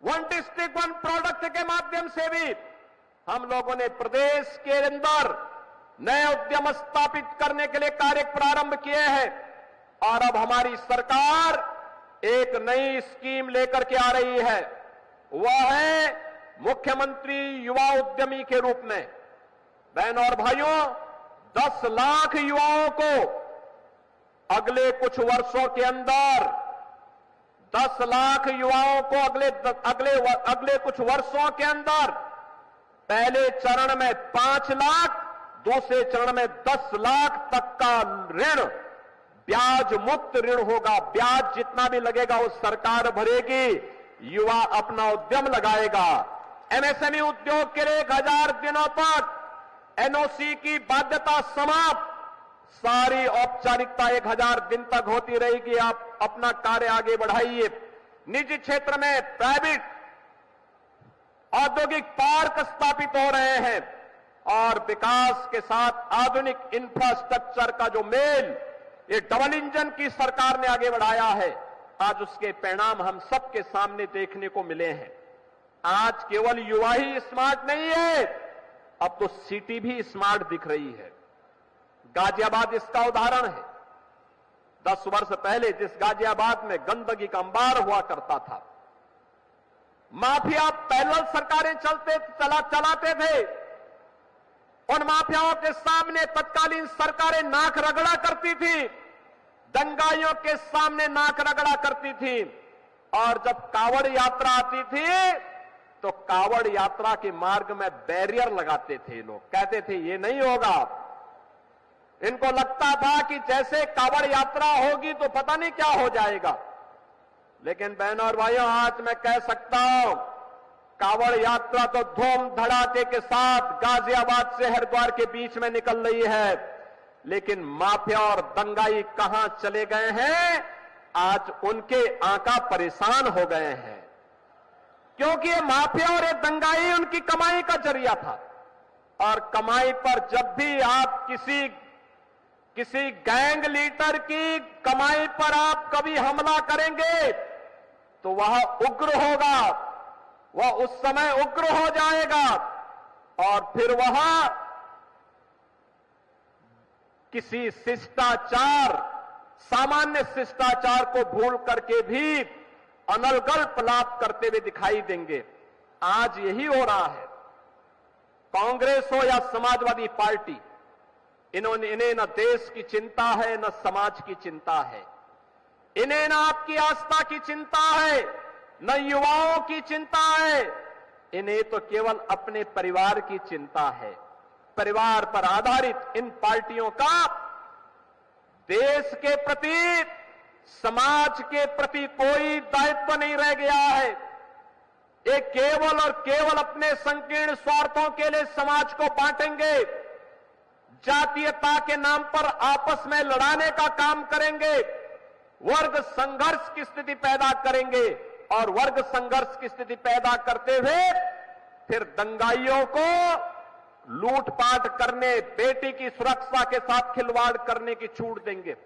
1:1 product के माध्यम से भी हम लोगों ने प्रदेश के अंदर नए उद्यम स्थापित करने के लिए कार्य प्रारंभ किए हैं और अब हमारी सरकार एक नई स्कीम लेकर के आ रही है। वह है मुख्यमंत्री युवा उद्यमी के रूप में। बहनों और भाइयों, 10 लाख युवाओं को अगले कुछ वर्षों के अंदर 10 लाख युवाओं को अगले कुछ वर्षों के अंदर पहले चरण में 5 लाख, दूसरे चरण में 10 लाख तक का ऋण, ब्याज मुक्त ऋण होगा। ब्याज जितना भी लगेगा वो सरकार भरेगी, युवा अपना उद्यम लगाएगा। एमएसएमई उद्योग के लिए 1000 दिनों तक एनओसी की बाध्यता समाप्त, सारी औपचारिकता 1000 दिन तक होती रहेगी। आप अपना कार्य आगे बढ़ाइए। निजी क्षेत्र में प्राइवेट औद्योगिक पार्क स्थापित हो रहे हैं और विकास के साथ आधुनिक इंफ्रास्ट्रक्चर का जो मेल ये डबल इंजन की सरकार ने आगे बढ़ाया है, आज उसके परिणाम हम सबके सामने देखने को मिले हैं। आज केवल युवा ही स्मार्ट नहीं है, अब तो सिटी भी स्मार्ट दिख रही है। गाजियाबाद इसका उदाहरण है। 10 वर्ष पहले जिस गाजियाबाद में गंदगी का अंबार हुआ करता था, माफिया पैरेलल सरकारें चलाते थे, उन माफियाओं के सामने तत्कालीन सरकारें नाक रगड़ा करती थी, दंगाइयों के सामने नाक रगड़ा करती थी। और जब कावड़ यात्रा आती थी तो कावड़ यात्रा के मार्ग में बैरियर लगाते थे लोग, कहते थे ये नहीं होगा। इनको लगता था कि जैसे कावड़ यात्रा होगी तो पता नहीं क्या हो जाएगा। लेकिन बहनों और भाइयों, आज मैं कह सकता हूं कावड़ यात्रा तो धूम धड़ाके के साथ गाजियाबाद से हरिद्वार के बीच में निकल रही है, लेकिन माफिया और दंगाई कहां चले गए हैं? आज उनके आंका परेशान हो गए हैं, क्योंकि ये माफिया और ये दंगाई उनकी कमाई का जरिया था। और कमाई पर जब भी आप किसी गैंग लीडर की कमाई पर आप कभी हमला करेंगे तो वह उग्र होगा, वह उस समय उग्र हो जाएगा और फिर वह किसी शिष्टाचार, सामान्य शिष्टाचार को भूल करके भी अनलगल्प लाभ करते हुए दिखाई देंगे। आज यही हो रहा है। कांग्रेस हो या समाजवादी पार्टी, इन्हें न देश की चिंता है न समाज की चिंता है। इन्हें न आपकी आस्था की चिंता है न युवाओं की चिंता है। इन्हें तो केवल अपने परिवार की चिंता है। परिवार पर आधारित इन पार्टियों का देश के प्रति, समाज के प्रति कोई दायित्व नहीं रह गया है। ये केवल और केवल अपने संकीर्ण स्वार्थों के लिए समाज को बांटेंगे, जातीयता के नाम पर आपस में लड़ाने का काम करेंगे, वर्ग संघर्ष की स्थिति पैदा करेंगे और वर्ग संघर्ष की स्थिति पैदा करते हुए फिर दंगाइयों को लूटपाट करने, बेटी की सुरक्षा के साथ खिलवाड़ करने की छूट देंगे।